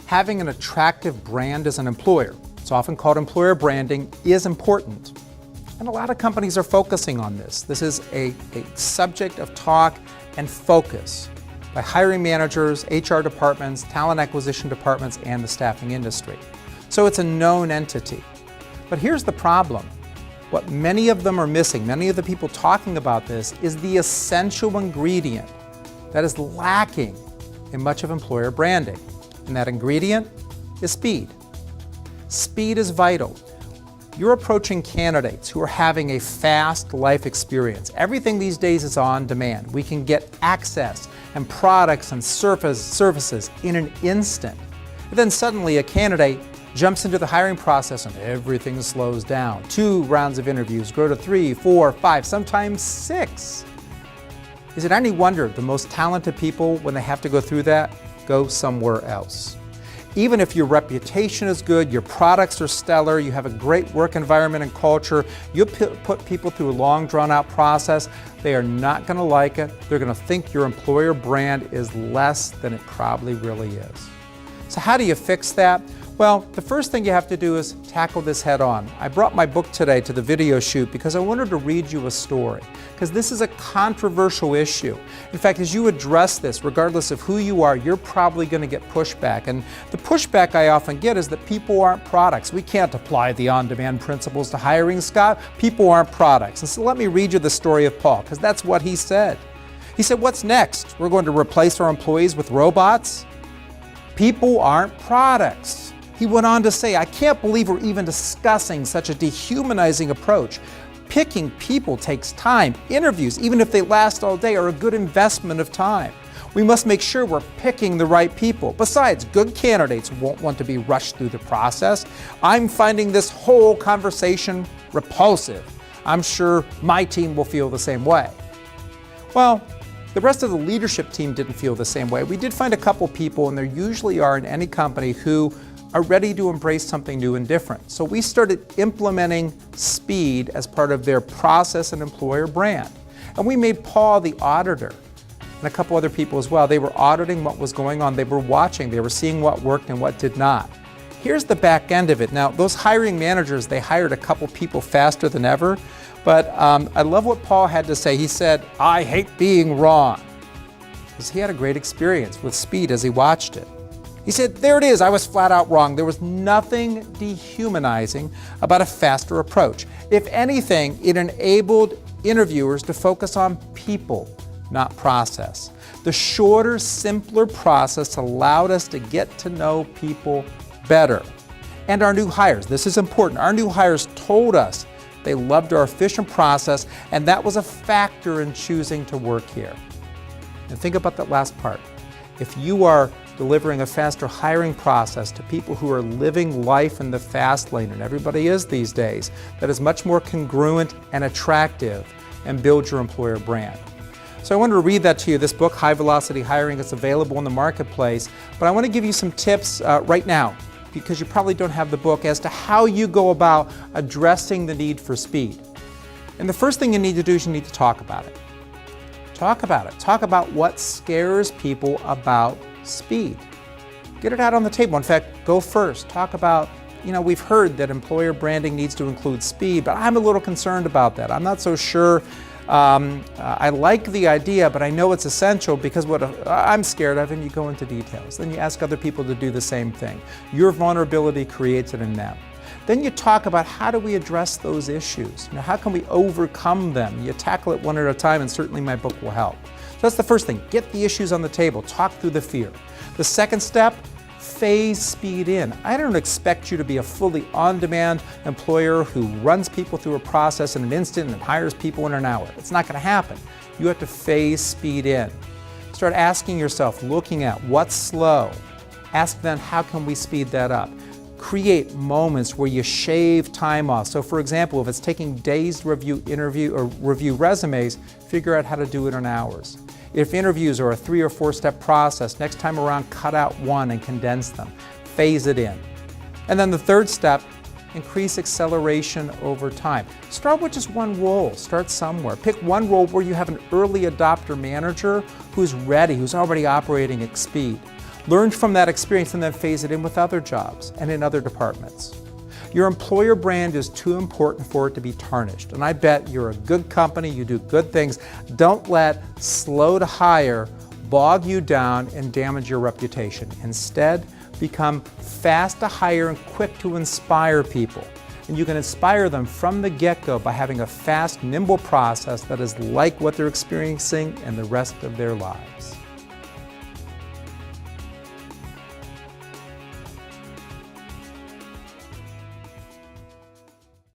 Having an attractive brand as an employer, it's often called employer branding, is important. And a lot of companies are focusing on this. This is a subject of talk and focus by hiring managers, HR departments, talent acquisition departments, and the staffing industry. So it's a known entity. But here's the problem. What many of them are missing, many of the people talking about this, is the essential ingredient that is lacking in much of employer branding. And that ingredient is speed. Speed is vital. You're approaching candidates who are having a fast life experience. Everything these days is on demand. We can get access and products and services in an instant. And then suddenly a candidate jumps into the hiring process and everything slows down. 2 rounds of interviews grow to 3, 4, 5, sometimes 6. Is it any wonder the most talented people, when they have to go through that, go somewhere else? Even if your reputation is good, your products are stellar, you have a great work environment and culture, you put people through a long drawn-out process, they are not going to like it. They're going to think your employer brand is less than it probably really is. So how do you fix that? Well, the first thing you have to do is tackle this head on. I brought my book today to the video shoot because I wanted to read you a story, because this is a controversial issue. In fact, as you address this, regardless of who you are, you're probably going to get pushback. And the pushback I often get is that people aren't products. We can't apply the on-demand principles to hiring, Scott. People aren't products. And so let me read you the story of Paul, because that's what he said. He said, what's next? We're going to replace our employees with robots? People aren't products. He went on to say, I can't believe we're even discussing such a dehumanizing approach. Picking people takes time. Interviews, even if they last all day, are a good investment of time. We must make sure we're picking the right people. Besides, good candidates won't want to be rushed through the process. I'm finding this whole conversation repulsive. I'm sure my team will feel the same way. Well, the rest of the leadership team didn't feel the same way. We did find a couple people, and there usually are in any company, who are ready to embrace something new and different. So we started implementing speed as part of their process and employer brand. And we made Paul the auditor, and a couple other people as well. They were auditing what was going on. They were watching. They were seeing what worked and what did not. Here's the back end of it. Now, those hiring managers, they hired a couple people faster than ever. But I love what Paul had to say. He said, I hate being wrong. Because he had a great experience with speed as he watched it. He said, there it is, I was flat out wrong. There was nothing dehumanizing about a faster approach. If anything, it enabled interviewers to focus on people, not process. The shorter, simpler process allowed us to get to know people better. And our new hires, this is important, our new hires told us they loved our efficient process, and that was a factor in choosing to work here. And think about that last part. If you are delivering a faster hiring process to people who are living life in the fast lane, and everybody is these days, that is much more congruent and attractive and builds your employer brand. So I wanted to read that to you. This book, High Velocity Hiring, is available in the marketplace, but I want to give you some tips right now, because you probably don't have the book, as to how you go about addressing the need for speed. And the first thing you need to do is you need to talk about it. Talk about it. Talk about what scares people about speed. Get it out on the table. In fact, go first. Talk about, we've heard that employer branding needs to include speed, but I'm a little concerned about that. I'm not so sure. I like the idea, but I know it's essential because what I'm scared of, and you go into details. Then you ask other people to do the same thing. Your vulnerability creates it in them. Then you talk about how do we address those issues? How can we overcome them? You tackle it one at a time, and certainly my book will help. So that's the first thing. Get the issues on the table. Talk through the fear. The second step, phase speed in. I don't expect you to be a fully on-demand employer who runs people through a process in an instant and hires people in an hour. It's not going to happen. You have to phase speed in. Start asking yourself, looking at what's slow. Ask then, how can we speed that up? Create moments where you shave time off. So for example, if it's taking days to review resumes, figure out how to do it in hours. If interviews are a 3 or 4 step process, next time around cut out one and condense them. Phase it in. And then the third step, increase acceleration over time. Start with just one role. Start somewhere. Pick one role where you have an early adopter manager who's ready, who's already operating at speed. Learn from that experience and then phase it in with other jobs and in other departments. Your employer brand is too important for it to be tarnished, and I bet you're a good company, you do good things. Don't let slow to hire bog you down and damage your reputation. Instead, become fast to hire and quick to inspire people. And you can inspire them from the get-go by having a fast, nimble process that is like what they're experiencing in the rest of their lives.